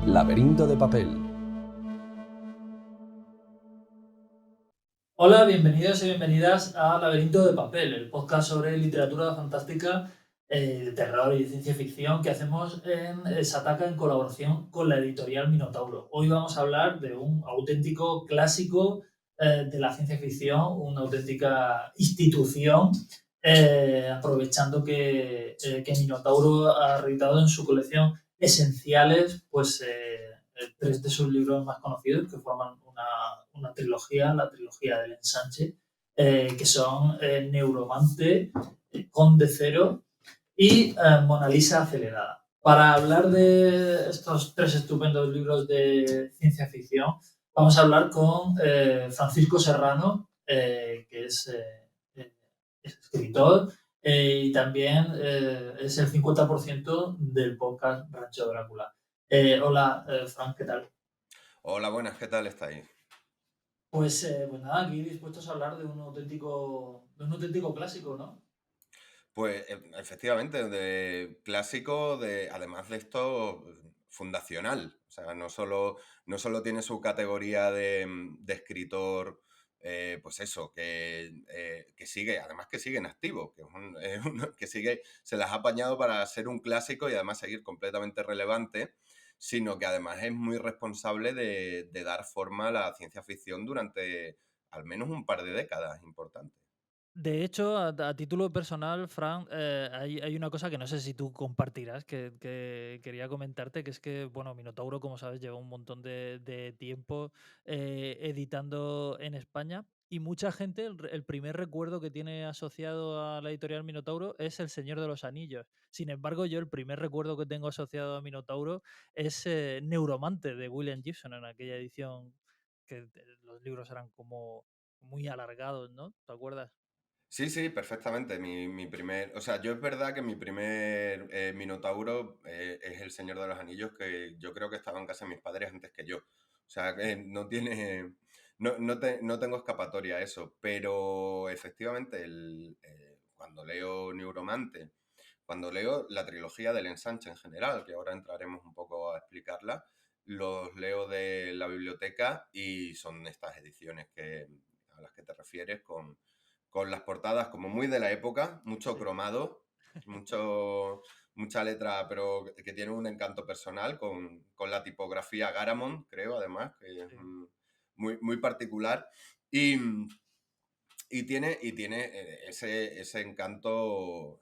Laberinto de papel. Hola, bienvenidos y bienvenidas a Laberinto de Papel, el podcast sobre literatura fantástica, de terror y de ciencia ficción que hacemos en Sataka en colaboración con la editorial Minotauro. Hoy vamos a hablar de un auténtico clásico de la ciencia ficción, una auténtica institución, aprovechando que Minotauro ha reeditado en su colección Esenciales, pues tres de sus libros más conocidos que forman una trilogía, la trilogía del ensanche, que son Neuromante, Conde Cero y Mona Lisa acelerada. Para hablar de estos tres estupendos libros de ciencia ficción, vamos a hablar con Francisco Serrano, que es escritor y también es el 50% del podcast Rancho Drácula. Hola, Frank, ¿qué tal? Hola, buenas, ¿qué tal estáis? Pues nada, aquí dispuestos a hablar de un auténtico clásico, ¿no? Pues efectivamente, de clásico, además de esto, fundacional. O sea, no solo tiene su categoría de escritor, pues eso, que sigue, además que sigue en activo, que sigue, se las ha apañado para ser un clásico y además seguir completamente relevante, sino que además es muy responsable de dar forma a la ciencia ficción durante al menos un par de décadas importantes. De hecho, a título personal, Fran, hay una cosa que no sé si tú compartirás, que quería comentarte, que es que, bueno, Minotauro, como sabes, lleva un montón de tiempo editando en España y mucha gente, el primer recuerdo que tiene asociado a la editorial Minotauro es El Señor de los Anillos. Sin embargo, yo el primer recuerdo que tengo asociado a Minotauro es Neuromante de William Gibson, en aquella edición que los libros eran como muy alargados, ¿no? ¿Te acuerdas? Sí, sí, perfectamente. O sea, yo es verdad que mi primer Minotauro es El Señor de los Anillos, que yo creo que estaba en casa de mis padres antes que yo. O sea, que no tengo escapatoria a eso. Pero efectivamente, cuando leo Neuromante, cuando leo la trilogía del Ensanche en general, que ahora entraremos un poco a explicarla, los leo de la biblioteca y son estas ediciones a las que te refieres con las portadas como muy de la época, mucho Sí. cromado, mucha letra, pero que tiene un encanto personal con la tipografía Garamond, creo, además, que es Sí. muy, muy particular. Y, y tiene ese encanto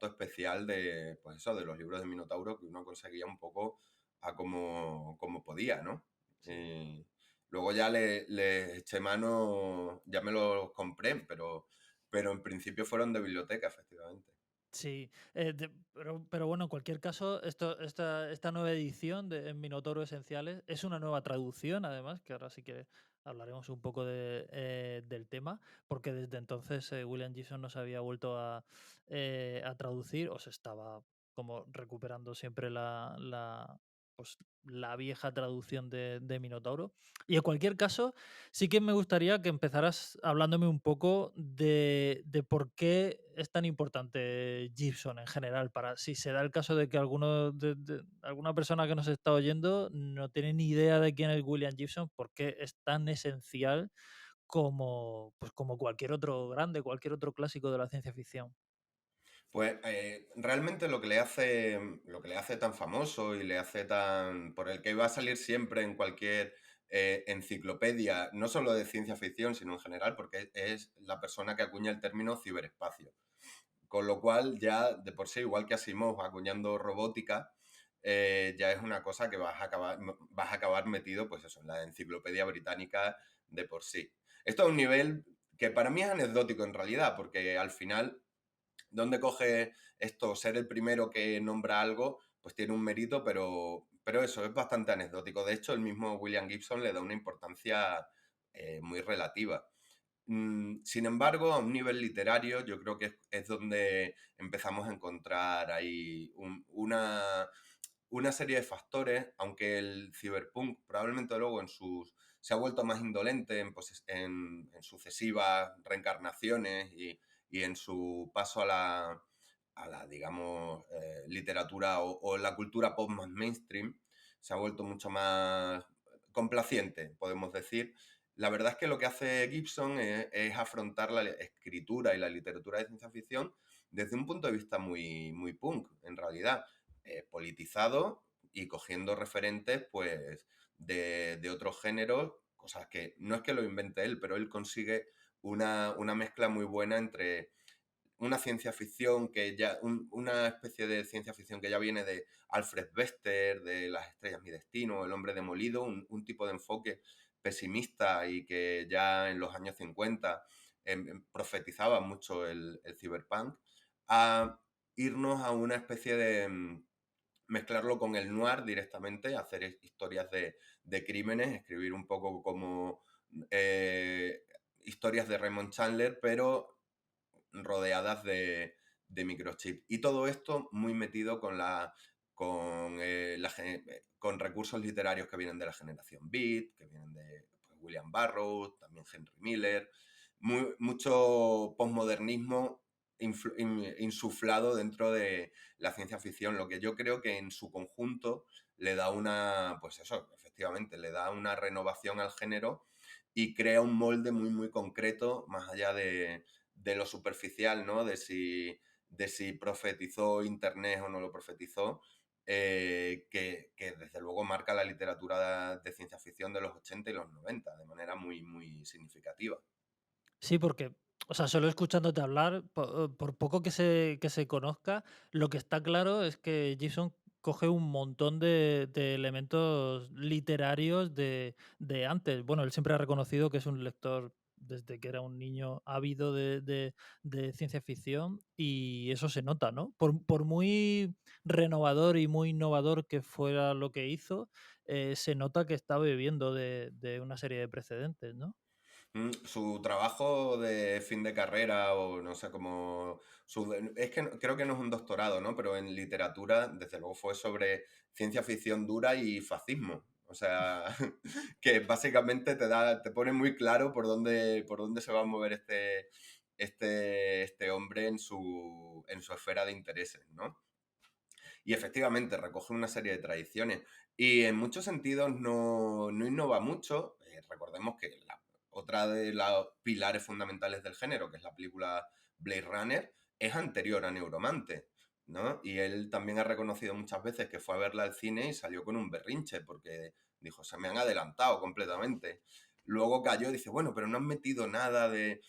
especial de, pues eso, de los libros de Minotauro que uno conseguía un poco a como podía, ¿no? Sí. Luego ya le eché mano, ya me los compré, pero en principio fueron de biblioteca, efectivamente. Sí, pero bueno, en cualquier caso, esta nueva edición de en Minotauro Esenciales es una nueva traducción, además, que ahora sí que hablaremos un poco del tema, porque desde entonces William Gibson no se había vuelto a traducir, o se estaba como recuperando siempre pues, la vieja traducción de Minotauro. Y en cualquier caso, sí que me gustaría que empezaras hablándome un poco de por qué es tan importante Gibson en general, para si se da el caso de que alguna persona que nos está oyendo no tiene ni idea de quién es William Gibson, por qué es tan esencial como cualquier otro grande, cualquier otro clásico de la ciencia ficción. Pues realmente lo que le hace tan famoso y le hace por el que va a salir siempre en cualquier enciclopedia, no solo de ciencia ficción, sino en general, porque es la persona que acuña el término ciberespacio. Con lo cual, ya de por sí, igual que Asimov acuñando robótica, ya es una cosa que vas a acabar metido, pues eso, en la enciclopedia británica de por sí. Esto a un nivel que para mí es anecdótico en realidad, porque al final dónde coge esto, ser el primero que nombra algo, pues tiene un mérito, pero eso es bastante anecdótico. De hecho, el mismo William Gibson le da una importancia muy relativa. Sin embargo, a un nivel literario, yo creo que es donde empezamos a encontrar ahí una serie de factores, aunque el cyberpunk probablemente luego se ha vuelto más indolente en sucesivas reencarnaciones y en su paso a la digamos, literatura o la cultura pop más mainstream. se ha vuelto mucho más complaciente, podemos decir. La verdad es que lo que hace Gibson es afrontar la escritura y la literatura de ciencia ficción desde un punto de vista muy, muy punk, en realidad, politizado y cogiendo referentes pues, de otros géneros, cosas que no es que lo invente él, pero él consigue una mezcla muy buena entre una ciencia ficción que ya, una especie de ciencia ficción que ya viene de Alfred Bester, de Las estrellas mi destino, El hombre demolido, un tipo de enfoque pesimista y que ya en los años 50 profetizaba mucho el cyberpunk, a irnos a una especie de mezclarlo con el noir directamente, hacer historias de crímenes, escribir un poco como historias de Raymond Chandler, pero rodeadas de microchip. Y todo esto muy metido con recursos literarios que vienen de la generación Beat, que vienen de pues, William Burroughs, también Henry Miller, mucho posmodernismo insuflado dentro de la ciencia ficción, lo que yo creo que en su conjunto le da pues eso, efectivamente, le da una renovación al género y crea un molde muy, muy concreto, más allá de lo superficial, ¿no? De si profetizó Internet o no lo profetizó, que desde luego marca la literatura de ciencia ficción de los 80 y los 90 de manera muy, muy significativa. Sí, porque, o sea, solo escuchándote hablar, por poco que se conozca, lo que está claro es que Gibson coge un montón de elementos literarios de antes. Bueno, él siempre ha reconocido que es un lector desde que era un niño ávido de ciencia ficción y eso se nota, ¿no? Por muy renovador y muy innovador que fuera lo que hizo, se nota que está bebiendo de una serie de precedentes, ¿no? Su trabajo de fin de carrera o no sé cómo... es que creo que no es un doctorado, ¿no? Pero en literatura, desde luego, fue sobre ciencia ficción dura y fascismo. O sea, que básicamente te pone muy claro por dónde se va a mover este hombre en su esfera de intereses, ¿no? Y efectivamente recoge una serie de tradiciones y en muchos sentidos no innova mucho. Recordemos que otra de los pilares fundamentales del género, que es la película Blade Runner, es anterior a Neuromante, ¿no? Y él también ha reconocido muchas veces que fue a verla al cine y salió con un berrinche porque dijo, se me han adelantado completamente. Luego cayó y dice, bueno, pero no han metido nada de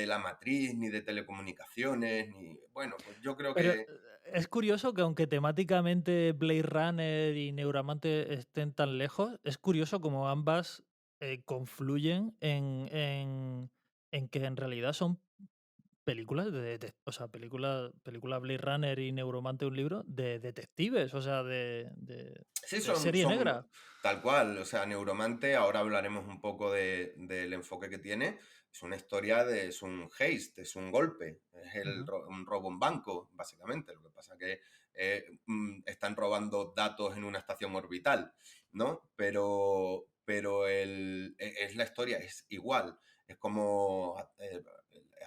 la matriz, ni de telecomunicaciones, ni... Bueno, pues yo creo Pero que es curioso que aunque temáticamente Blade Runner y Neuramante estén tan lejos, es curioso como ambas confluyen en que en realidad son películas o sea, película Blade Runner y Neuromante un libro de detectives, o sea, sí, de serie son negra. tal cual. O sea, Neuromante, ahora hablaremos un poco del enfoque que tiene. Es una historia es un heist, es un golpe, es Ujú. un robo en banco, básicamente. Lo que pasa que están robando datos en una estación orbital, ¿no? Pero es la historia, es igual. Es como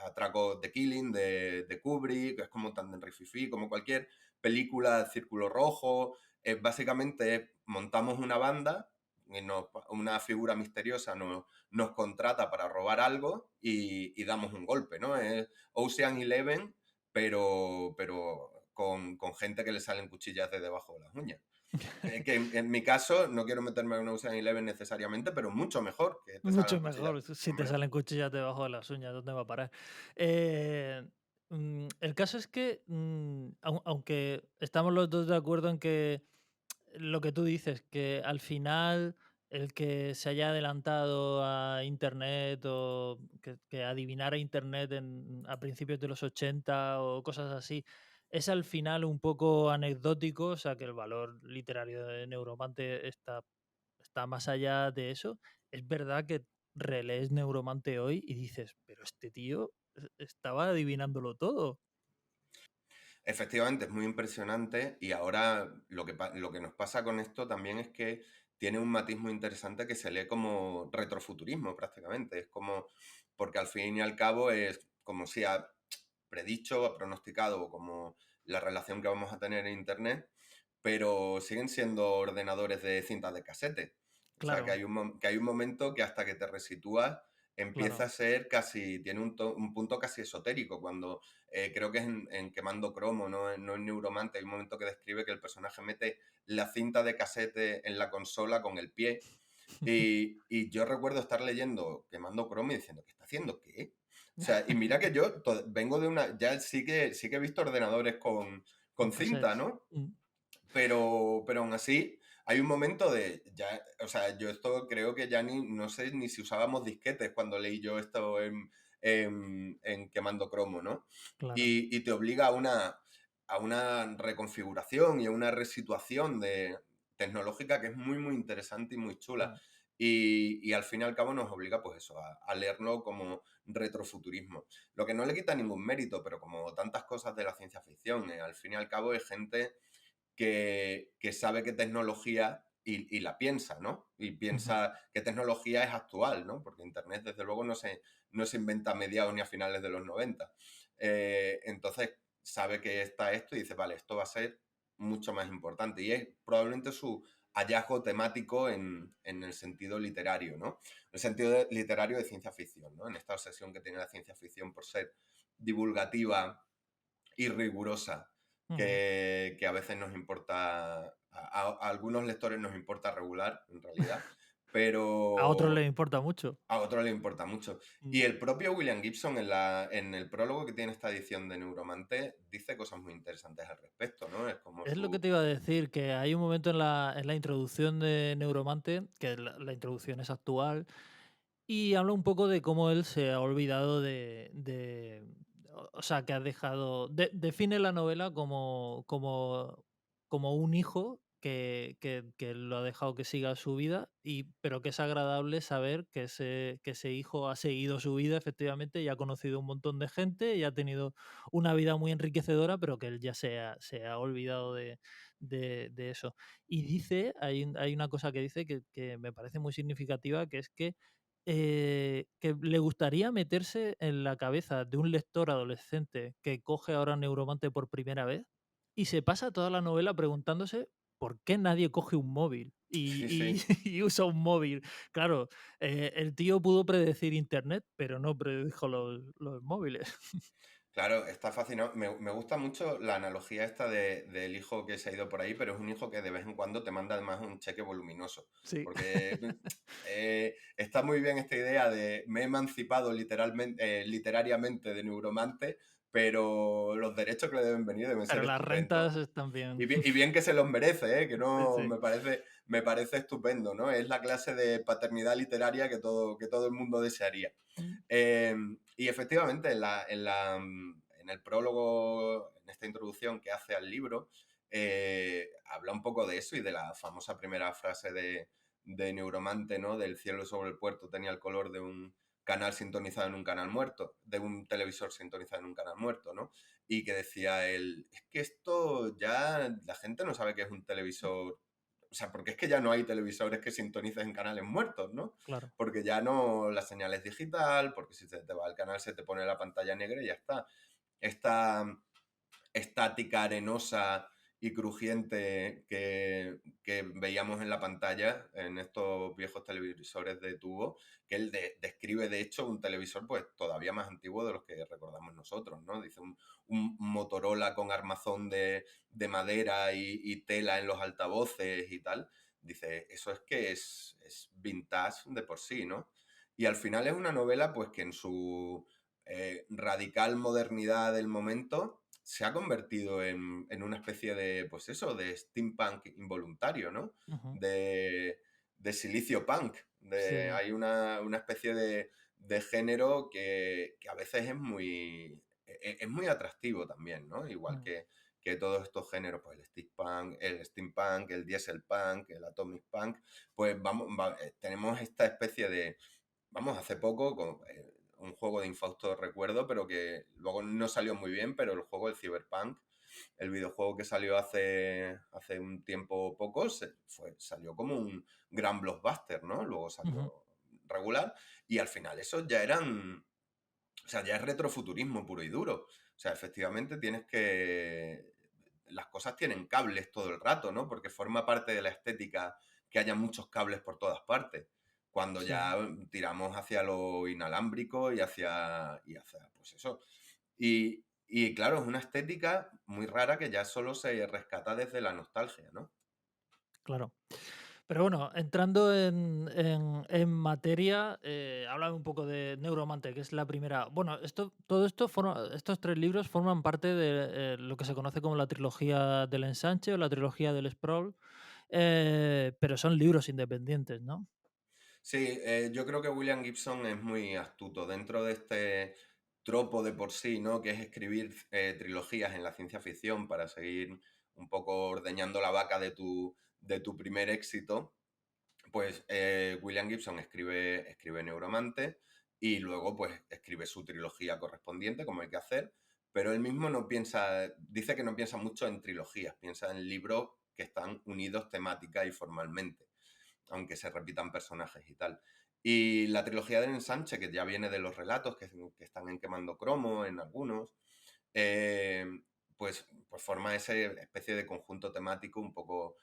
Atraco The Killing de Kubrick, es como Tandem Rififi, como cualquier película de Círculo Rojo. Básicamente montamos una banda, una figura misteriosa nos contrata para robar algo y damos un golpe, ¿no? Es Ocean Eleven, pero con gente que le salen cuchillas de debajo de las uñas. Que en mi caso, no quiero meterme en un Ocean Eleven necesariamente, pero mucho mejor que te salgan Mucho cuchillas. mejor si te Hombre, salen cuchillas debajo de las uñas, ¿dónde va a parar? Eh, el caso es que, aunque estamos los dos de acuerdo en que lo que tú dices, que al final el que se haya adelantado a Internet o que adivinara Internet a principios de los 80 o cosas así, es al final un poco anecdótico, o sea que el valor literario de Neuromante está más allá de eso. Es verdad que relees Neuromante hoy y dices, pero este tío estaba adivinándolo todo. efectivamente, es muy impresionante y ahora lo que nos pasa con esto también es que tiene un matiz muy interesante que se lee como retrofuturismo prácticamente. Es como, porque al fin y al cabo es como si predicho o pronosticado como la relación que vamos a tener en Internet, pero siguen siendo ordenadores de cintas de casete. O sea, que Claro, hay un momento que hasta que te resitúas empieza claro. a ser casi, tiene un punto casi esotérico, cuando creo que es en Quemando Cromo, no en Neuromante, hay un momento que describe que el personaje mete la cinta de casete en la consola con el pie. Y yo recuerdo estar leyendo Quemando Cromo y diciendo, ¿qué está haciendo? ¿Qué? O sea, y mira que yo vengo de una, ya sí que he visto ordenadores con Con cinta, cassettes. ¿no? Pero aún así hay un momento de, ya, o sea, yo esto creo que ya no sé ni si usábamos disquetes cuando leí yo esto en Quemando Cromo, ¿no? Claro. Y te obliga a una reconfiguración y a una resituación tecnológica que es muy, muy interesante y muy chula. Mm. Y al fin y al cabo nos obliga, pues eso, a leerlo como retrofuturismo. Lo que no le quita ningún mérito, pero como tantas cosas de la ciencia ficción, al fin y al cabo es gente que sabe qué tecnología y la piensa, ¿no? Y Ujú. piensa qué tecnología es actual, ¿no? Porque Internet, desde luego, no se inventa a mediados ni a finales de los 90. Entonces, sabe que está esto y dice, vale, esto va a ser mucho más importante. Y es probablemente su hallazgo temático en el sentido literario, ¿no? El sentido literario de ciencia ficción, ¿no? En esta obsesión que tiene la ciencia ficción por ser divulgativa y rigurosa Ujú. que a veces nos importa, a algunos lectores nos importa regular, en realidad, A otros les pero importa mucho. a otros les importa mucho. Mm. Y el propio William Gibson en el prólogo que tiene esta edición de Neuromante dice cosas muy interesantes al respecto, ¿no? Es como Es lo que su... te iba a decir, que hay un momento en la introducción de Neuromante, que la introducción es actual, y habla un poco de cómo él se ha olvidado o sea, que ha dejado, define la novela como un hijo que lo ha dejado que siga su vida, pero que es agradable saber que ese hijo ha seguido su vida efectivamente y ha conocido un montón de gente y ha tenido una vida muy enriquecedora, pero que él ya se ha olvidado de eso. Y dice, hay una cosa que dice que me parece muy significativa, que es que le gustaría meterse en la cabeza de un lector adolescente que coge ahora Neuromante por primera vez y se pasa toda la novela preguntándose por qué nadie coge un móvil Sí, y, sí. y usa un móvil. Claro, el tío pudo predecir Internet, pero no predijo los móviles. Claro, está fascinado. Me gusta mucho la analogía esta del hijo que se ha ido por ahí, pero es un hijo que de vez en cuando te manda además un cheque voluminoso. Sí. Porque está muy bien esta idea de me he emancipado literalmente, literariamente de Neuromante, pero los derechos que le deben Pero ser las estupendos. rentas están bien. Y bien que se los merece, que Sí, no sí. me parece estupendo, ¿no? Es la clase de paternidad literaria que todo el mundo desearía. Mm. Eh, y efectivamente, en el prólogo, en esta introducción que hace al libro, habla un poco de eso y de la famosa primera frase de Neuromante, ¿no? Del cielo sobre el puerto tenía el color de un canal sintonizado en un canal muerto, de un televisor sintonizado en un canal muerto, ¿no? Y que decía él, es que esto ya la gente no sabe que es un televisor, o sea, porque es que ya no hay televisores que sintonicen en canales muertos, ¿no? Claro. Porque ya no, la señal es digital, porque si se te va el canal se te pone la pantalla negra y ya está. Esta estática, arenosa y crujiente que veíamos en la pantalla en estos viejos televisores de tubo, que él describe de hecho un televisor pues todavía más antiguo de los que recordamos nosotros, ¿no? Dice un Motorola con armazón de madera y tela en los altavoces y tal. Dice, eso es que es vintage de por sí, ¿no? Y al final es una novela pues que en su radical modernidad del momento se ha convertido en una especie de, pues eso, de steampunk involuntario, ¿no? Ujú. De silicio punk. Sí. Hay una especie de género que a veces es muy atractivo también, ¿no? Igual Mm. que todos estos géneros, pues el steampunk, el dieselpunk, el atomic punk, pues tenemos esta especie de, vamos, hace poco, un juego de infausto recuerdo, pero que luego no salió muy bien, pero el juego, el Cyberpunk, el videojuego que salió hace un tiempo poco, salió como un gran blockbuster, ¿no? Luego Ujú. salió regular y al final eso ya eran, o sea, ya es retrofuturismo puro y duro. O sea, efectivamente las cosas tienen cables todo el rato, ¿no? Porque forma parte de la estética que haya muchos cables por todas partes. Cuando Sí, ya tiramos hacia lo inalámbrico y hacia pues eso. Y claro, es una estética muy rara que ya solo se rescata desde la nostalgia, ¿no? claro. Pero bueno, entrando en materia, háblame un poco de Neuromante, que es la primera. Bueno, todo esto estos tres libros forman parte de lo que se conoce como la trilogía del ensanche o la trilogía del sprawl, pero son libros independientes, ¿no? Sí, yo creo que William Gibson es muy astuto dentro de este tropo de por sí, ¿no? Que es escribir trilogías en la ciencia ficción para seguir un poco ordeñando la vaca de tu primer éxito. Pues William Gibson escribe Neuromante y luego pues escribe su trilogía correspondiente, como hay que hacer, pero él mismo no piensa, dice que no piensa mucho en trilogías, piensa en libros que están unidos temática y formalmente, aunque se repitan personajes y tal. Y la trilogía del ensanche, que ya viene de los relatos que están en Quemando Cromo en algunos, eh, pues forma esa especie de conjunto temático un poco,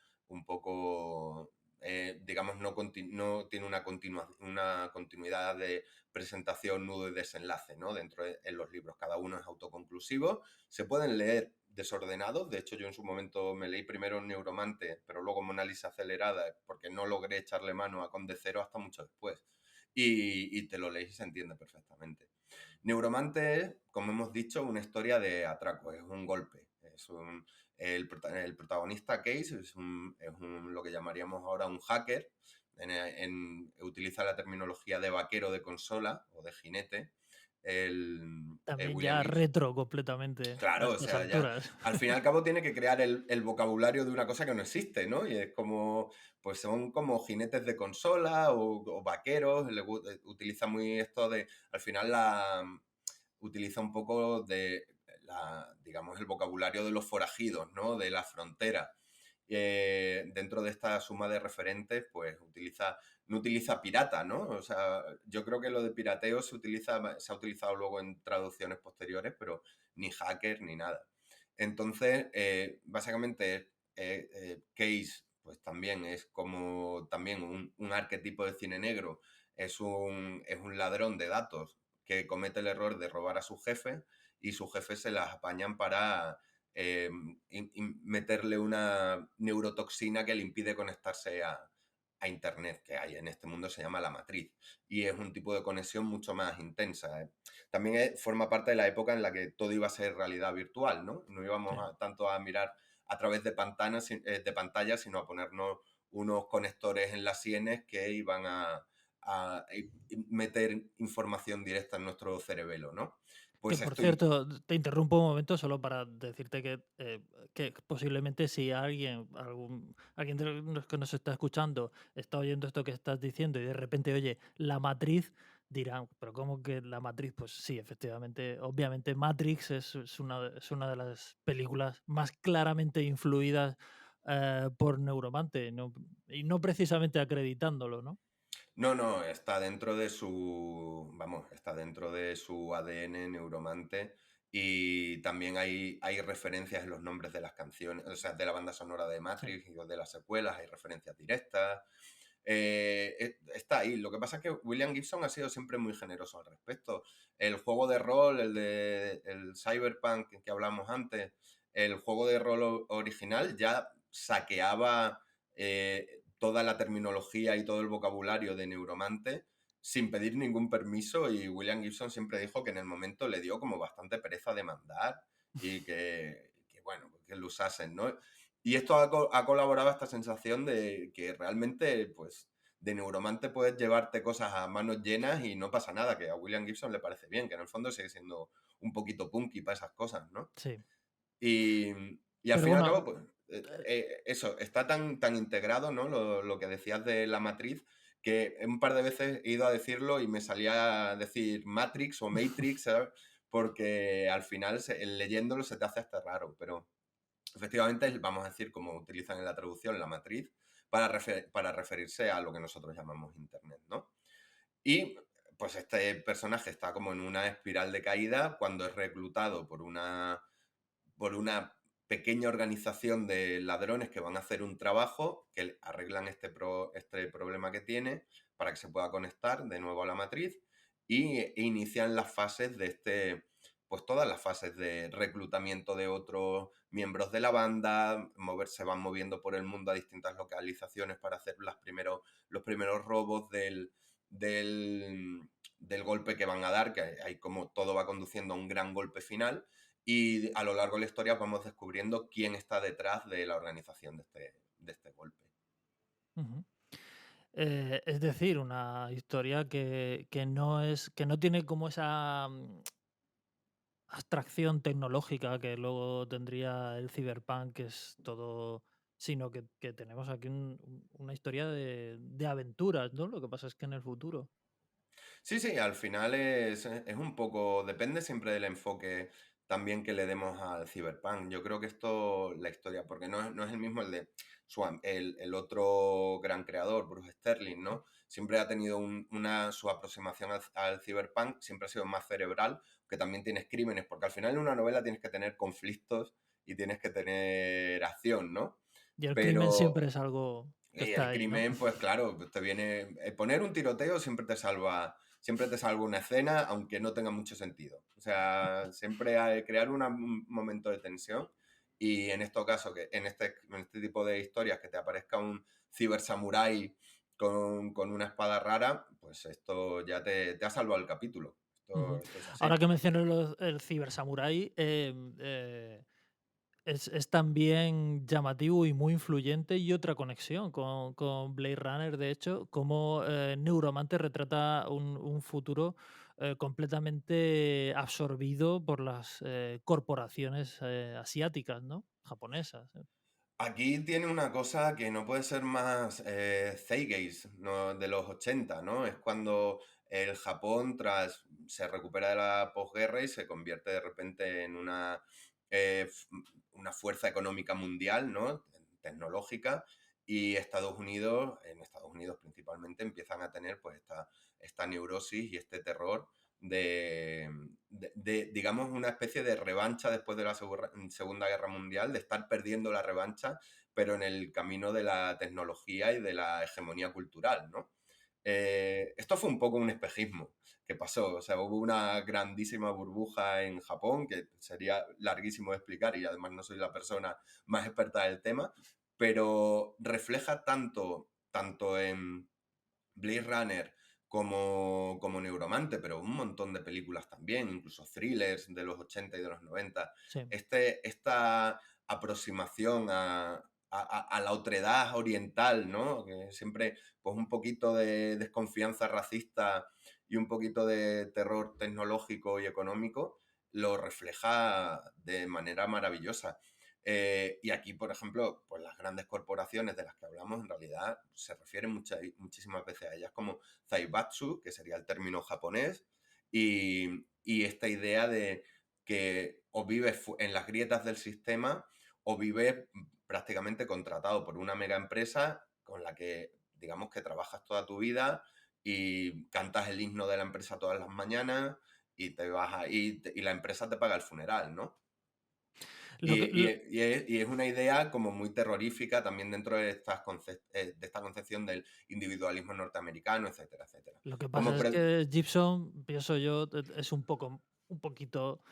digamos, no tiene una continuidad de presentación, nudo y desenlace, ¿no? En los libros. Cada uno es autoconclusivo. Se pueden leer desordenados. De hecho, yo en su momento me leí primero Neuromante, pero luego Mona Lisa acelerada, porque no logré echarle mano a Conde Cero hasta mucho después. Y te lo lees y se entiende perfectamente. Neuromante es, como hemos dicho, una historia de atraco, es un golpe. El protagonista Case lo que llamaríamos ahora un hacker. Utiliza la terminología de vaquero de consola o de jinete. También William ya Gibson. retro completamente a Claro, o estas sea, ya alturas. al fin y al cabo tiene que crear el vocabulario de una cosa que no existe, ¿no? Y es como, pues son como jinetes de consola o vaqueros, utiliza muy esto de, al final utiliza un poco digamos, el vocabulario de los forajidos, ¿no? De la frontera. Dentro de esta suma de referentes, pues no utiliza pirata, ¿no? O sea, yo creo que lo de pirateo se ha utilizado luego en traducciones posteriores, pero ni hacker ni nada. Entonces, básicamente, Case, pues también es como también un arquetipo de cine negro, es un ladrón de datos que comete el error de robar a su jefe y sus jefes se las apañan para meterle una neurotoxina que le impide conectarse a Internet, que hay en este mundo se llama la matriz, y es un tipo de conexión mucho más intensa. También forma parte de la época en la que todo iba a ser realidad virtual, ¿no? No íbamos Sí. tanto a mirar a través de pantallas, sino a ponernos unos conectores en las sienes que iban a meter información directa en nuestro cerebelo, ¿no? Que Pues por estoy. cierto, te interrumpo un momento solo para decirte que posiblemente si alguien de los que nos está escuchando está oyendo esto que estás diciendo y de repente oye la matriz, dirán, pero ¿cómo que la matriz? Pues sí, efectivamente, obviamente Matrix es una de las películas más claramente influidas por Neuromante, y no precisamente acreditándolo, ¿no? No, no, está dentro de su ADN neuromante y también hay referencias en los nombres de las canciones, o sea, de la banda sonora de Sí. Matrix y de las secuelas, hay referencias directas. Está ahí. Lo que pasa es que William Gibson ha sido siempre muy generoso al respecto. El juego de rol, el Cyberpunk que hablamos antes, el juego de rol original ya saqueaba toda la terminología y todo el vocabulario de Neuromante sin pedir ningún permiso y William Gibson siempre dijo que en el momento le dio como bastante pereza demandar y que bueno, que lo usasen, ¿no? Y esto ha colaborado a esta sensación de que realmente, pues, de Neuromante puedes llevarte cosas a manos llenas y no pasa nada, que a William Gibson le parece bien, que en el fondo sigue siendo un poquito punky para esas cosas, ¿no? Sí. Y, y al Pero fin y al bueno, cabo, pues, eso, está tan integrado, ¿no? Lo que decías de la matriz, que un par de veces he ido a decirlo y me salía a decir Matrix o Matrix, ¿sabes? Porque al final, leyéndolo se te hace hasta raro, pero efectivamente, vamos a decir, como utilizan en la traducción, la matriz, para referirse a lo que nosotros llamamos Internet, ¿no? Y pues este personaje está como en una espiral de caída cuando es reclutado por una pequeña organización de ladrones que van a hacer un trabajo, que arreglan este problema que tiene para que se pueda conectar de nuevo a la matriz e inician las fases de pues todas las fases de reclutamiento de otros miembros de la banda, se van moviendo por el mundo a distintas localizaciones para hacer los primeros robos del golpe que van a dar, que hay como todo va conduciendo a un gran golpe final. Y a lo largo de la historia vamos descubriendo quién está detrás de la organización de este golpe. Ujú. Es decir, una historia que no tiene como esa abstracción tecnológica que luego tendría el Cyberpunk, que es todo, sino que tenemos aquí una historia de aventuras, ¿no? Lo que pasa es que en el futuro. Sí, sí, al final es un poco, depende siempre del enfoque también que le demos al Cyberpunk. Yo creo que la historia, porque no es el mismo el de el otro gran creador, Bruce Sterling, ¿no? Siempre ha tenido su aproximación al Cyberpunk, siempre ha sido más cerebral, que también tienes crímenes, porque al final en una novela tienes que tener conflictos y tienes que tener acción, ¿no? Y el crimen Pero siempre es algo que y está el ahí, ¿no? crimen, pues claro, te viene. Poner un tiroteo siempre te salva una escena, aunque no tenga mucho sentido. O sea, siempre hay que crear un momento de tensión. Y en estos casos, en este tipo de historias, que te aparezca un cibersamurái con una espada rara, pues esto ya te ha salvado el capítulo. Ujú. Esto es así. Ahora que mencionas el cibersamurái, es también llamativo y muy influyente y otra conexión con Blade Runner, de hecho, como Neuromante retrata un futuro completamente absorbido por las corporaciones asiáticas, ¿no? Japonesas. Aquí tiene una cosa que no puede ser más Zeitgeist, ¿no? De los 80, ¿no? Es cuando el Japón se recupera de la posguerra y se convierte de repente en una fuerza económica mundial, ¿no? Tecnológica, y en Estados Unidos principalmente, empiezan a tener pues esta neurosis y este terror de, digamos, una especie de revancha después de la Segunda Guerra Mundial, de estar perdiendo la revancha, pero en el camino de la tecnología y de la hegemonía cultural, ¿no? Esto fue un poco un espejismo que pasó, o sea, hubo una grandísima burbuja en Japón, que sería larguísimo de explicar y además no soy la persona más experta del tema, pero refleja tanto en Blade Runner como Neuromante, pero un montón de películas también, incluso thrillers de los 80 y de los 90. Sí. Esta aproximación a la otredad oriental, ¿no? Que siempre, pues un poquito de desconfianza racista y un poquito de terror tecnológico y económico, lo refleja de manera maravillosa. Y aquí, por ejemplo, pues las grandes corporaciones de las que hablamos en realidad se refieren muchísimas veces a ellas como Zaibatsu, que sería el término japonés, y esta idea de que o vives en las grietas del sistema o vives prácticamente contratado por una mega empresa con la que, digamos, que trabajas toda tu vida y cantas el himno de la empresa todas las mañanas y te vas y la empresa te paga el funeral, ¿no? Lo que, Y es una idea como muy terrorífica también dentro de de esta concepción del individualismo norteamericano, etcétera, etcétera. Lo que Como pasa es que Gibson, pienso yo, es un poquito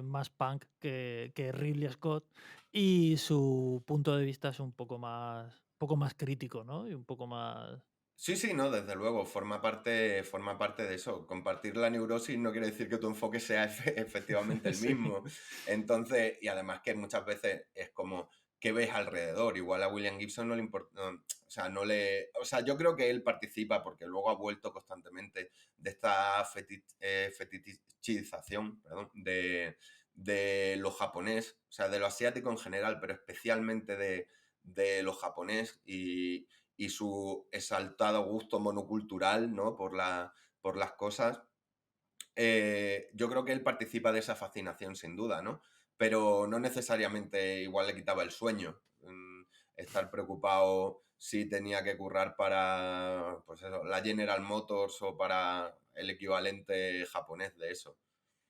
más punk que Ridley Scott y su punto de vista es poco más crítico, ¿no? Y un poco más... Sí, sí, no, desde luego, forma parte de eso. Compartir la neurosis no quiere decir que tu enfoque sea efectivamente el Sí, mismo. Entonces, y además que muchas veces es como, ¿qué ves alrededor? Igual a William Gibson no le importa, o sea, o sea, yo creo que él participa porque luego ha vuelto constantemente de esta fetichización, perdón, de lo japonés, o sea, de lo asiático en general, pero especialmente de lo japonés y su exaltado gusto monocultural, ¿no? Por las cosas. Yo creo que él participa de esa fascinación sin duda, ¿no? Pero no necesariamente igual le quitaba el sueño. Estar preocupado si tenía que currar para, pues eso, la General Motors o para el equivalente japonés de eso.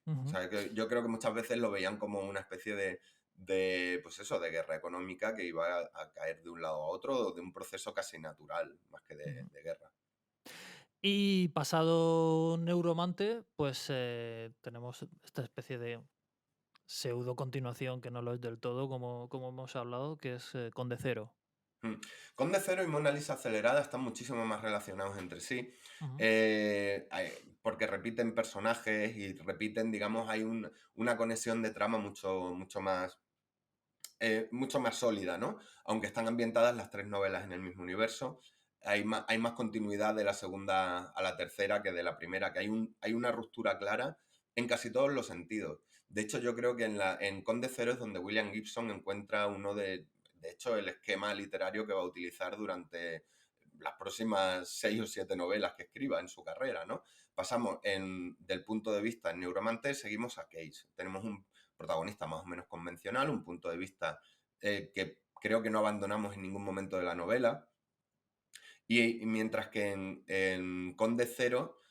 O ujú, sea, que yo creo que muchas veces lo veían como una especie pues eso, de guerra económica que iba a caer de un lado a otro, de un proceso casi natural, más que Ujú. de guerra. Y pasado Neuromante, pues tenemos esta especie de pseudo continuación que no lo es del todo, como hemos hablado, que es Conde Cero. Mm. Conde Cero y Mona Lisa Acelerada están muchísimo más relacionados entre sí, Ujú, porque repiten personajes y repiten, digamos, hay una conexión de trama mucho más sólida, ¿no? Aunque están ambientadas las tres novelas en el mismo universo, hay más continuidad de la segunda a la tercera que de la primera, que hay una ruptura clara en casi todos los sentidos. De hecho, yo creo que en Conde Cero es donde William Gibson encuentra de hecho, el esquema literario que va a utilizar durante las próximas 6 o 7 novelas que escriba en su carrera, ¿no? Pasamos del punto de vista en Neuromante, seguimos a Cage. Tenemos un protagonista más o menos convencional, un punto de vista que creo que no abandonamos en ningún momento de la novela. Y mientras que en Conde Cero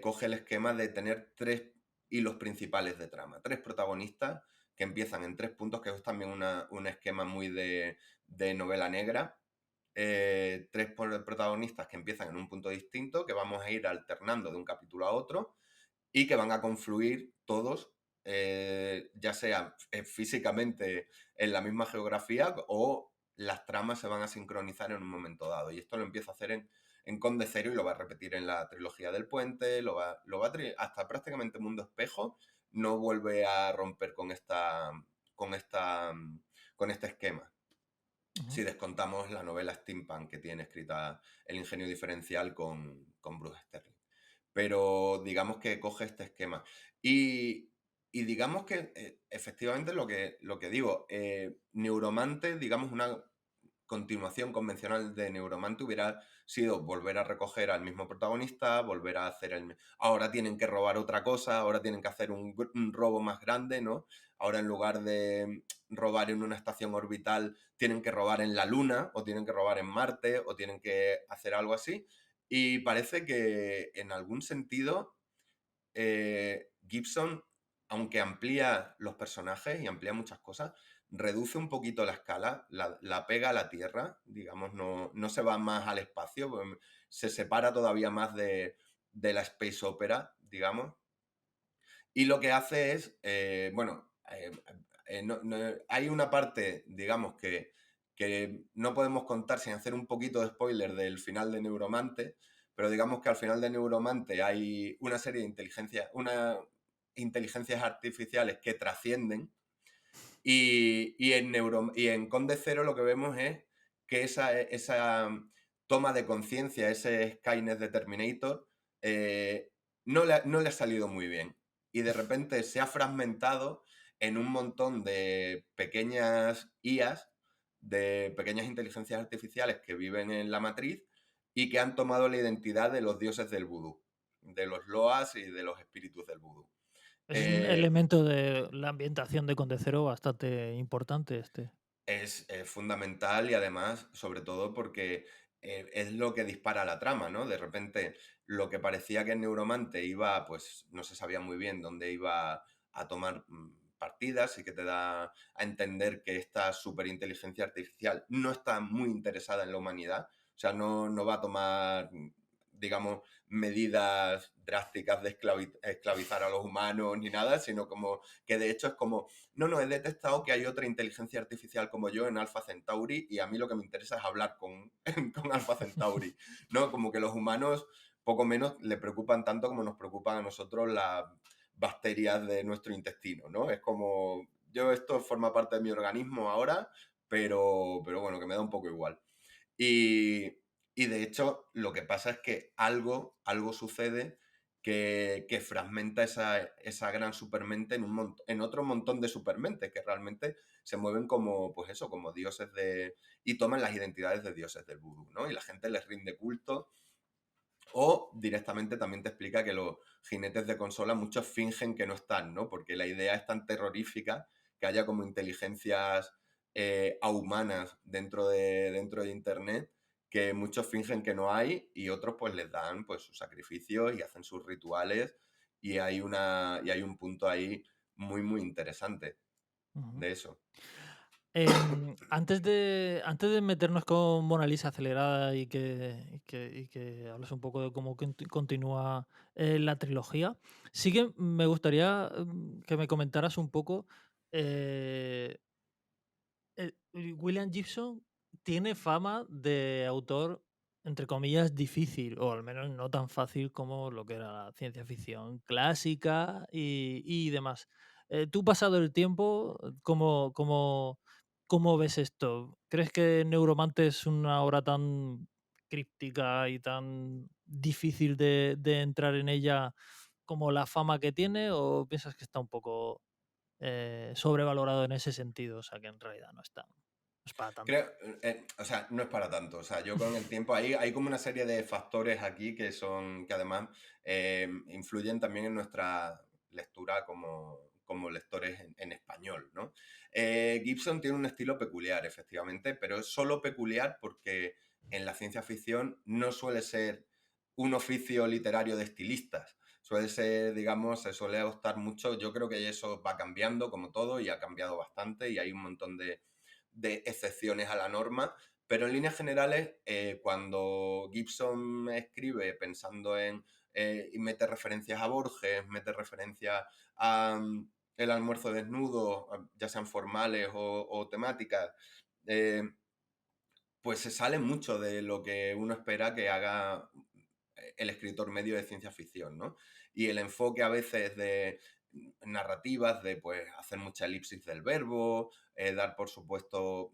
coge el esquema de tener tres hilos principales de trama, tres protagonistas que empiezan en 3 puntos, que es también un esquema muy de novela negra. Tres protagonistas que empiezan en un punto distinto, que vamos a ir alternando de un capítulo a otro y que van a confluir todos, ya sea físicamente en la misma geografía o las tramas se van a sincronizar en un momento dado. Y esto lo empieza a hacer en Conde Cero y lo va a repetir en la trilogía del Puente, hasta prácticamente Mundo Espejo, no vuelve a romper con esta, con este esquema. ujú. Si descontamos la novela Steampunk que tiene escrita El ingenio diferencial con Bruce Sterling. Pero digamos que coge este esquema. Y digamos que efectivamente lo que digo, Neuromante, digamos una continuación convencional de Neuromante hubiera sido volver a recoger al mismo protagonista, volver a hacer Ahora tienen que robar otra cosa, ahora tienen que hacer un robo más grande, ¿no? Ahora en lugar de robar en una estación orbital, tienen que robar en la Luna, o tienen que robar en Marte, o tienen que hacer algo así. Y parece que en algún sentido Gibson, aunque amplía los personajes y amplía muchas cosas, reduce un poquito la escala, la pega a la Tierra, digamos, no se va más al espacio, se separa todavía más de la space opera, digamos, y lo que hace es, hay una parte, digamos, que no podemos contar sin hacer un poquito de spoiler del final de Neuromante, pero digamos que al final de Neuromante hay una serie de inteligencias artificiales que trascienden y en Conde Cero lo que vemos es que esa toma de conciencia, ese Skynet de Terminator, no le ha salido muy bien. Y de repente se ha fragmentado en un montón de pequeñas IAs, de pequeñas inteligencias artificiales que viven en la matriz y que han tomado la identidad de los dioses del vudú, de los Loas y de los espíritus del vudú. Es un elemento de la ambientación de Conde Cero bastante importante este. Es fundamental y además, sobre todo porque es lo que dispara la trama, ¿no? De repente, lo que parecía que en Neuromante iba, pues no se sabía muy bien dónde iba a tomar partidas y que te da a entender que esta superinteligencia artificial no está muy interesada en la humanidad, o sea, no va a tomar, digamos, medidas drásticas de esclavizar a los humanos ni nada, sino como que de hecho es como no, he detectado que hay otra inteligencia artificial como yo en Alpha Centauri y a mí lo que me interesa es hablar con Alpha Centauri, ¿no? Como que los humanos poco menos le preocupan tanto como nos preocupan a nosotros las bacterias de nuestro intestino, ¿no? Es como, esto forma parte de mi organismo ahora, pero bueno, que me da un poco igual. Y, y de hecho, lo que pasa es que algo sucede que fragmenta esa gran supermente en otro montón de supermentes que realmente se mueven como, pues eso, como dioses y toman las identidades de dioses del vudú, ¿no? Y la gente les rinde culto. O directamente también te explica que los jinetes de consola muchos fingen que no están, ¿no? Porque la idea es tan terrorífica que haya como inteligencias ahumanas dentro de Internet que muchos fingen que no hay y otros pues les dan pues sus sacrificios y hacen sus rituales y hay un punto ahí muy, muy interesante. Ujú. de eso. Antes de meternos con Mona Lisa acelerada y que hables un poco de cómo continúa la trilogía, sí que me gustaría que me comentaras un poco. eh, William Gibson tiene fama de autor, entre comillas, difícil, o al menos no tan fácil como lo que era la ciencia ficción clásica y demás. Tú, pasado el tiempo, ¿cómo ves esto? ¿Crees que Neuromante es una obra tan críptica y tan difícil de entrar en ella como la fama que tiene, o piensas que está un poco sobrevalorado en ese sentido? O sea, que en realidad no es para tanto. Creo, o sea, no es para tanto. O sea, yo con el tiempo hay como una serie de factores aquí que además influyen también en nuestra lectura como lectores en español, ¿no? Gibson tiene un estilo peculiar, efectivamente, pero es solo peculiar porque en la ciencia ficción no suele ser un oficio literario de estilistas. Suele ser, digamos, se suele adoptar mucho. Yo creo que eso va cambiando como todo y ha cambiado bastante y hay un montón de excepciones a la norma, pero en líneas generales, cuando Gibson escribe pensando y mete referencias a Borges, mete referencias a El almuerzo desnudo, ya sean formales o temáticas, eh, pues se sale mucho de lo que uno espera que haga el escritor medio de ciencia ficción, ¿no? Y el enfoque a veces de narrativas, de pues hacer mucha elipsis del verbo, dar por supuesto,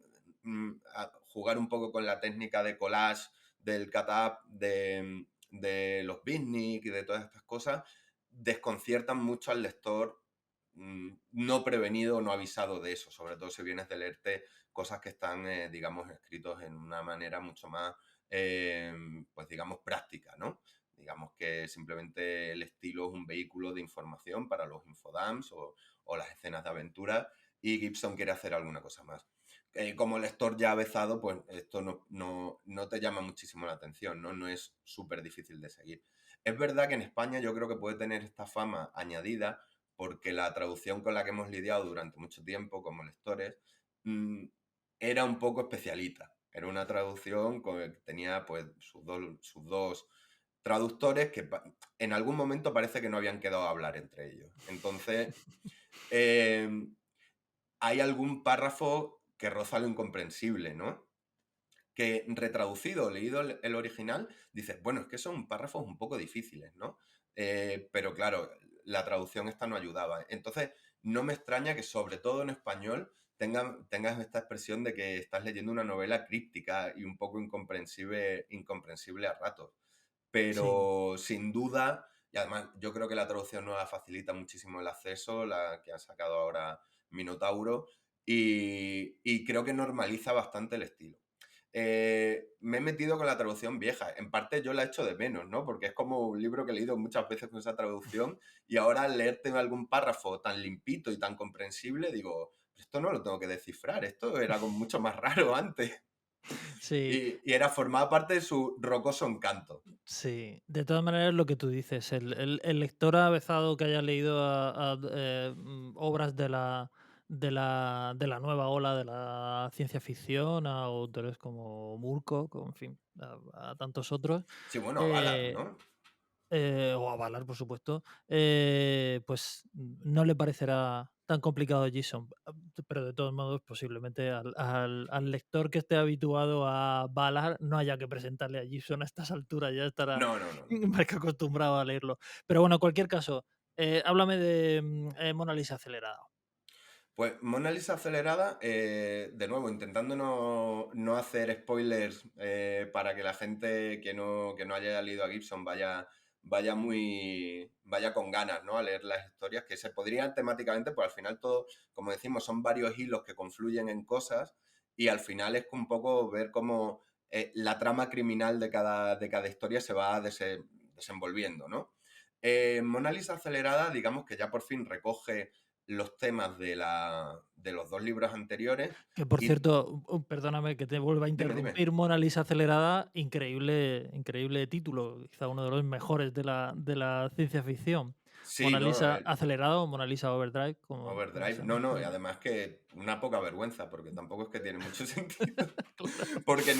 jugar un poco con la técnica de collage, del cut-up, de los beatnik y de todas estas cosas, desconciertan mucho al lector no prevenido o no avisado de eso, sobre todo si vienes de leerte cosas que están, digamos, escritos en una manera mucho más, pues digamos, práctica, ¿no? Digamos que simplemente el estilo es un vehículo de información para los infodumps o las escenas de aventura y Gibson quiere hacer alguna cosa más. Como lector ya avezado, pues esto no te llama muchísimo la atención, ¿no? No es súper difícil de seguir. Es verdad que en España yo creo que puede tener esta fama añadida porque la traducción con la que hemos lidiado durante mucho tiempo como lectores mmm, era un poco especialita. Era una traducción que tenía pues sus dos traductores que en algún momento parece que no habían quedado a hablar entre ellos. Entonces, hay algún párrafo que roza lo incomprensible, ¿no? Que retraducido, leído el original, dices, bueno, es que son párrafos un poco difíciles, ¿no? Pero claro, la traducción esta no ayudaba. Entonces, no me extraña que sobre todo en español tengas esta expresión de que estás leyendo una novela críptica y un poco incomprensible a ratos. Sí, Pero sin duda, y además yo creo que la traducción nueva facilita muchísimo el acceso, la que han sacado ahora Minotauro, y creo que normaliza bastante el estilo. Me he metido con la traducción vieja. En parte yo la echo de menos, ¿no? Porque es como un libro que he leído muchas veces con esa traducción y ahora leerte algún párrafo tan limpito y tan comprensible, digo, esto no lo tengo que descifrar, esto era algo mucho más raro antes. sí, Y era formada parte de su rocoso encanto. sí. De todas maneras, lo que tú dices, el lector avezado que haya leído obras de la nueva ola de la ciencia ficción, a autores como Murko, en fin, a tantos otros, Sí, bueno, a Ballard, eh, ¿no? o a Valar, por supuesto, pues no le parecerá tan complicado a Jason. Pero de todos modos, posiblemente al lector que esté habituado a Valar no haya que presentarle a Gibson a estas alturas, ya estará No, no, no, no. más que acostumbrado a leerlo. Pero bueno, en cualquier caso, háblame de Mona Lisa acelerada. Pues Mona Lisa acelerada, de nuevo, intentando no hacer spoilers para que la gente que no haya leído a Gibson vaya con ganas, ¿no? A leer las historias que se podrían temáticamente, pues al final todo, como decimos, son varios hilos que confluyen en cosas y al final es un poco ver cómo la trama criminal de cada historia se va desenvolviendo, ¿no? Mona Lisa acelerada, digamos que ya por fin recoge los temas de los dos libros anteriores. Que por Y cierto, perdóname que te vuelva a dime. interrumpir, Mona Lisa acelerada, increíble, increíble título, quizá uno de los mejores de la ciencia ficción. Sí, Mona ¿no? Lisa acelerado o Mona Lisa overdrive, como Overdrive, se no, no, y llama. además que una poca vergüenza, porque tampoco es que tiene mucho sentido. Claro. Porque en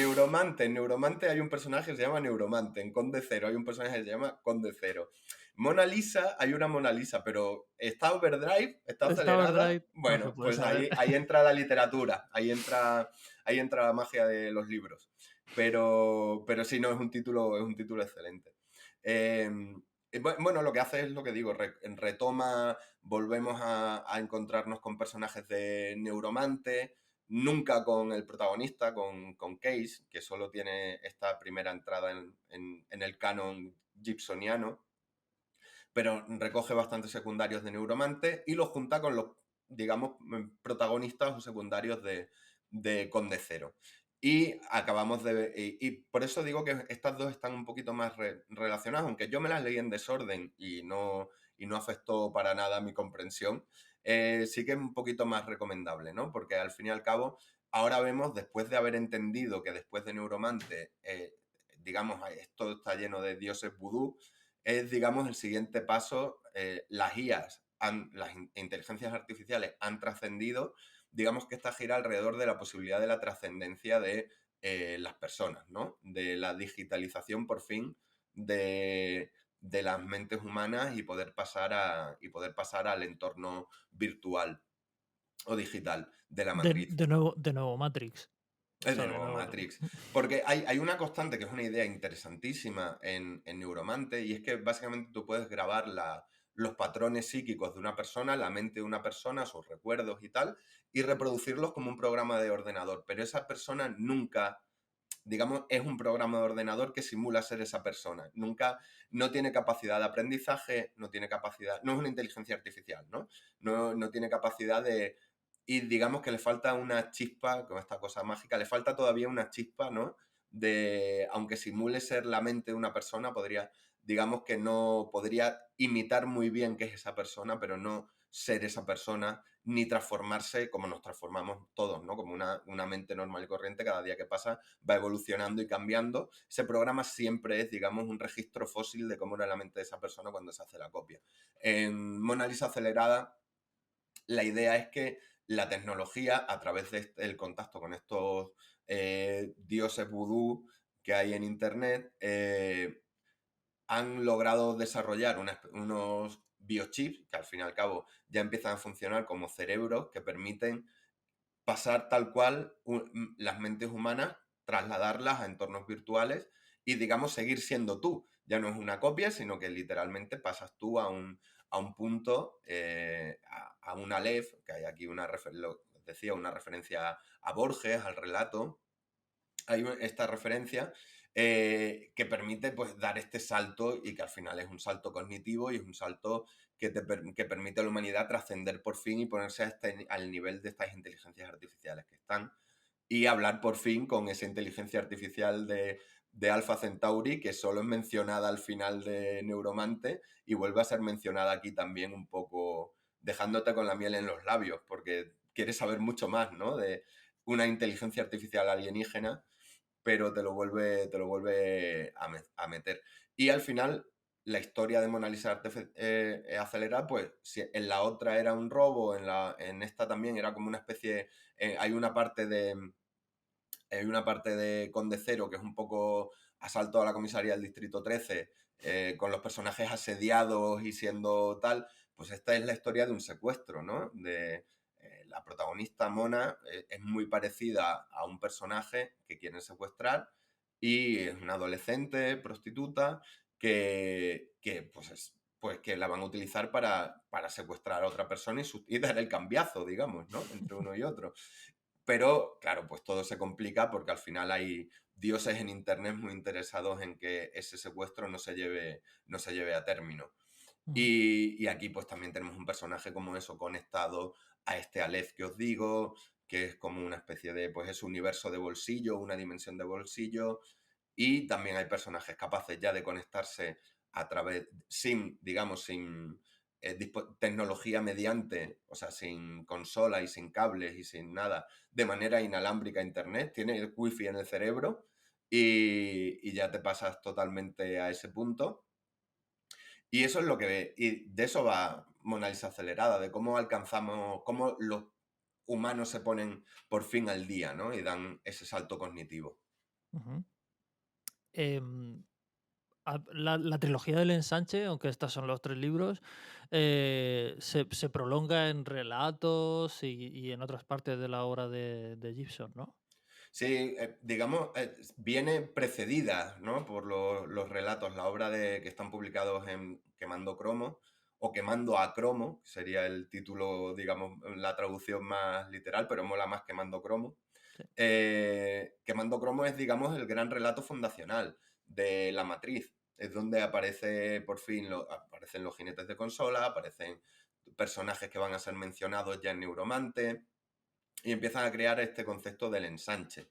Neuromante hay un personaje que se llama Neuromante, en Conde Cero hay un personaje que se llama Conde Cero. Mona Lisa, hay una Mona Lisa, pero ¿está overdrive? ¿Está Está acelerada? overdrive, no se Bueno, puede pues saber. ahí entra la literatura, ahí entra la magia de los libros. Pero sí, no, es un título excelente. Eh, bueno, lo que hace es lo que digo, retoma, volvemos a encontrarnos con personajes de Neuromante, nunca con el protagonista, con Case, que solo tiene esta primera entrada en el canon gibsoniano, pero recoge bastantes secundarios de Neuromante y los junta con los, digamos, protagonistas o secundarios de Conde Cero. Y acabamos de... Y por eso digo que estas dos están un poquito más relacionadas, aunque yo me las leí en desorden y no afectó para nada mi comprensión, sí que es un poquito más recomendable, ¿no? Porque al fin y al cabo, ahora vemos, después de haber entendido que después de Neuromante, digamos, esto está lleno de dioses vudú, es, digamos, el siguiente paso. Las IAs, las inteligencias artificiales han trascendido, digamos que esta gira alrededor de la posibilidad de la trascendencia de las personas, ¿no? De la digitalización, por fin, de las mentes humanas y poder pasar al entorno virtual o digital de la matriz. De nuevo Matrix. O Es sea, de de nuevo nuevo. Matrix. Porque hay una constante que es una idea interesantísima en Neuromante, y es que básicamente tú puedes grabar los patrones psíquicos de una persona, la mente de una persona, sus recuerdos y tal, y reproducirlos como un programa de ordenador. Pero esa persona nunca, digamos, es un programa de ordenador que simula ser esa persona. Nunca, no tiene capacidad de aprendizaje, no tiene capacidad, no es una inteligencia artificial, ¿no? No tiene capacidad de... Y digamos que le falta una chispa, con esta cosa mágica, le falta todavía una chispa, ¿no? De, aunque simule ser la mente de una persona, podría, digamos que no, podría imitar muy bien qué es esa persona, pero no ser esa persona, ni transformarse como nos transformamos todos, ¿no? Como una mente normal y corriente, cada día que pasa va evolucionando y cambiando. Ese programa siempre es, digamos, un registro fósil de cómo era la mente de esa persona cuando se hace la copia. En Mona Lisa acelerada, la idea es que la tecnología, a través del contacto con estos dioses vudú que hay en Internet, han logrado desarrollar unos biochips que al fin y al cabo ya empiezan a funcionar como cerebros que permiten pasar tal cual las mentes humanas, trasladarlas a entornos virtuales y, digamos, seguir siendo tú. Ya no es una copia, sino que literalmente pasas tú a un punto, a un Aleph, que hay aquí decía, una referencia a Borges, al relato. Hay esta referencia que permite, pues, dar este salto, y que al final es un salto cognitivo y es un salto que permite a la humanidad trascender por fin y ponerse al nivel de estas inteligencias artificiales que están, y hablar por fin con esa inteligencia artificial de Alpha Centauri, que solo es mencionada al final de Neuromante y vuelve a ser mencionada aquí también, un poco dejándote con la miel en los labios, porque quieres saber mucho más, ¿no? De una inteligencia artificial alienígena, pero te lo vuelve a meter. Y al final, la historia de Mona Lisa acelerada, pues si en la otra era un robo, en esta también era como una especie... hay una parte de Conde Cero que es un poco asalto a la comisaría del Distrito 13, con los personajes asediados y siendo tal. Pues esta es la historia de un secuestro, ¿no? La protagonista Mona es muy parecida a un personaje que quieren secuestrar, y es una adolescente prostituta pues que la van a utilizar para secuestrar a otra persona y dar el cambiazo, digamos, ¿no? Entre uno y otro. Pero, claro, pues todo se complica porque al final hay dioses en Internet muy interesados en que ese secuestro no se lleve a término. Ujú. Y aquí pues también tenemos un personaje como eso, conectado a este Aleph que os digo, que es como una especie de, pues es un universo de bolsillo, una dimensión de bolsillo, y también hay personajes capaces ya de conectarse a través, digamos, sin tecnología mediante, o sea, sin consola y sin cables y sin nada, de manera inalámbrica a Internet. Tiene el wifi en el cerebro y ya te pasas totalmente a ese punto. Y eso es lo que... Y de eso va Mona Lisa Acelerada, de cómo alcanzamos, cómo los humanos se ponen por fin al día, ¿no? Y dan ese salto cognitivo. Ujú. Em, la trilogía del ensanche, aunque estos son los 3 libros, se prolonga en relatos y en otras partes de la obra de Gibson, ¿no? Sí, digamos, viene precedida, ¿no? Por los relatos, la obra que están publicados en Quemando Cromo o Quemando a Cromo, que sería el título, digamos, la traducción más literal, pero mola más Quemando Cromo. Sí. Quemando Cromo es, digamos, el gran relato fundacional de La Matriz. Es donde aparece, por fin, aparecen los jinetes de consola, aparecen personajes que van a ser mencionados ya en Neuromante, y empiezan a crear este concepto del ensanche.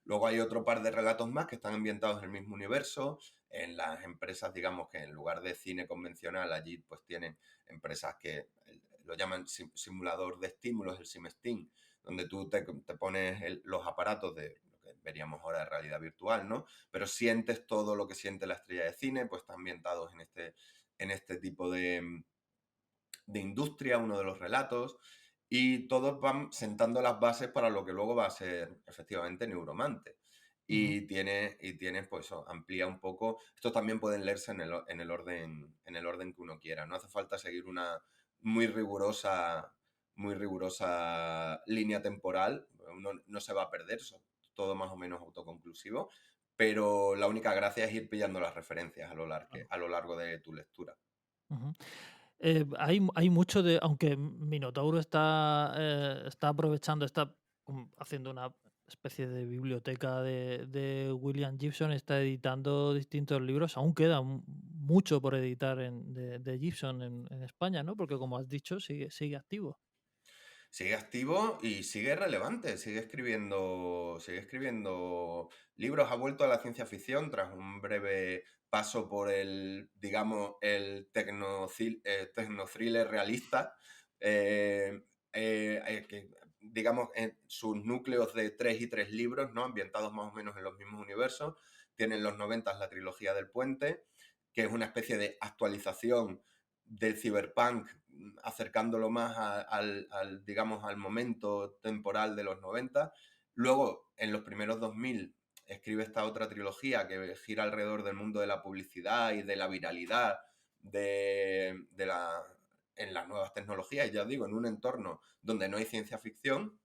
Luego hay otro par de relatos más que están ambientados en el mismo universo, en las empresas, digamos que en lugar de cine convencional, allí pues tienen empresas que lo llaman simulador de estímulos, el SimStim, donde tú te pones los aparatos de lo que veríamos ahora de realidad virtual, ¿no? Pero sientes todo lo que siente la estrella de cine, pues están ambientados en este tipo de industria, uno de los relatos, y todos van sentando las bases para lo que luego va a ser efectivamente Neuromante. Ujú. Y tienes, pues eso, amplía un poco. Estos también pueden leerse en el orden que uno quiera. No hace falta seguir una muy rigurosa, muy rigurosa línea temporal. Uno no se va a perder, es todo más o menos autoconclusivo. Pero la única gracia es ir pillando las referencias Claro. a lo largo de tu lectura. Ujú. Hay mucho de, aunque Minotauro está aprovechando, está como haciendo una especie de biblioteca de William Gibson, está editando distintos libros, aún queda mucho por editar de Gibson en España, ¿no? Porque como has dicho, sigue activo. Sigue activo y sigue relevante, sigue escribiendo libros, ha vuelto a la ciencia ficción tras un breve paso por el, digamos, el tecno-thriller realista, eh, que, digamos, en sus núcleos de 3 libros, ¿no? Ambientados más o menos en los mismos universos. Tienen los 90 la trilogía del puente, que es una especie de actualización del cyberpunk, acercándolo más digamos, al momento temporal de los 90. Luego, en los primeros 2000, escribe esta otra trilogía que gira alrededor del mundo de la publicidad y de la viralidad en las nuevas tecnologías, ya digo, en un entorno donde no hay ciencia ficción.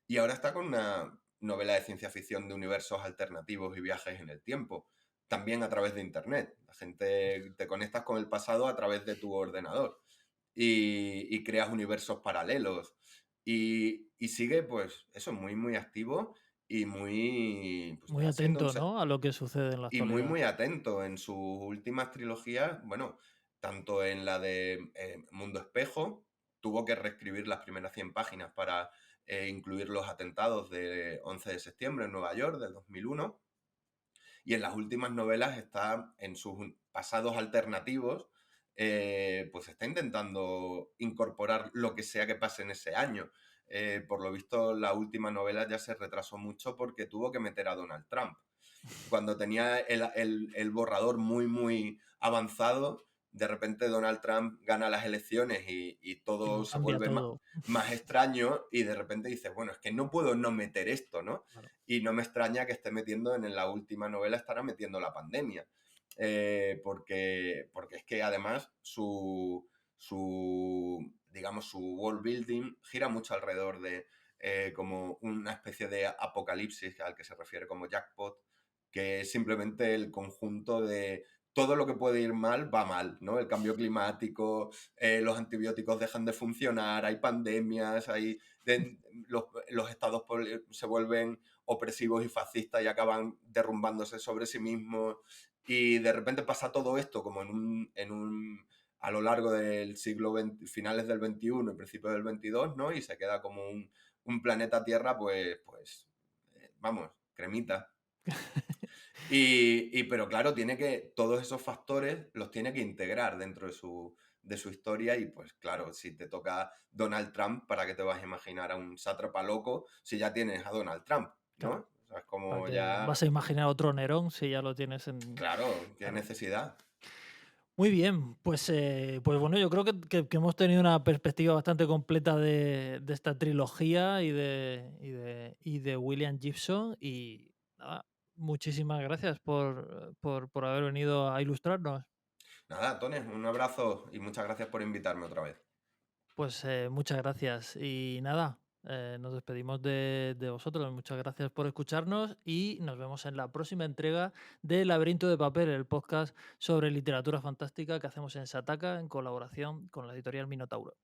Y ahora está con una novela de ciencia ficción de universos alternativos y viajes en el tiempo, también a través de Internet. La gente te conectas con el pasado a través de tu ordenador y creas universos paralelos. Y sigue, pues, eso, muy, muy activo y muy, pues Muy ya siendo atento, ¿no? A lo que sucede en la y muy, actualidad. muy atento en sus últimas trilogías, bueno, tanto en la de Mundo Espejo, tuvo que reescribir las primeras 100 páginas para incluir los atentados de 11 de septiembre en Nueva York del 2001, y en las últimas novelas está en sus pasados alternativos, pues está intentando incorporar lo que sea que pase en ese año. Por lo visto, la última novela ya se retrasó mucho porque tuvo que meter a Donald Trump. Cuando tenía el borrador muy, muy avanzado, de repente Donald Trump gana las elecciones y Y todo lo se cambia vuelve todo. más extraño, y de repente dices, bueno, es que no puedo no meter esto, ¿no? Claro. Y no me extraña que esté metiendo en la última novela, estará metiendo la pandemia. Porque es que además digamos, su world building gira mucho alrededor de como una especie de apocalipsis al que se refiere como jackpot, que es simplemente el conjunto de todo lo que puede ir mal, va mal, ¿no? El cambio climático, los antibióticos dejan de funcionar, hay pandemias, los estados se vuelven opresivos y fascistas y acaban derrumbándose sobre sí mismos, y de repente pasa todo esto como a lo largo del siglo XX, finales del XXI y principios del XXII, ¿no? Y se queda como un planeta Tierra, pues vamos, cremita. Pero claro, todos esos factores los tiene que integrar dentro de su historia, y pues claro, si te toca Donald Trump, ¿para qué te vas a imaginar a un sátrapa loco si ya tienes a Donald Trump, Claro. ¿no? O sea, es ¿Para como qué ya, vas a imaginar otro Nerón si ya lo tienes en...? claro, qué Claro. necesidad. Muy bien, pues bueno, yo creo que hemos tenido una perspectiva bastante completa de esta trilogía y de William Gibson. Y nada, muchísimas gracias por haber venido a ilustrarnos. Nada, Tony, un abrazo y muchas gracias por invitarme otra vez. Pues muchas gracias. Y nada, nos despedimos de vosotros. Muchas gracias por escucharnos y nos vemos en la próxima entrega de Laberinto de Papel, el podcast sobre literatura fantástica que hacemos en Sataka en colaboración con la editorial Minotauro.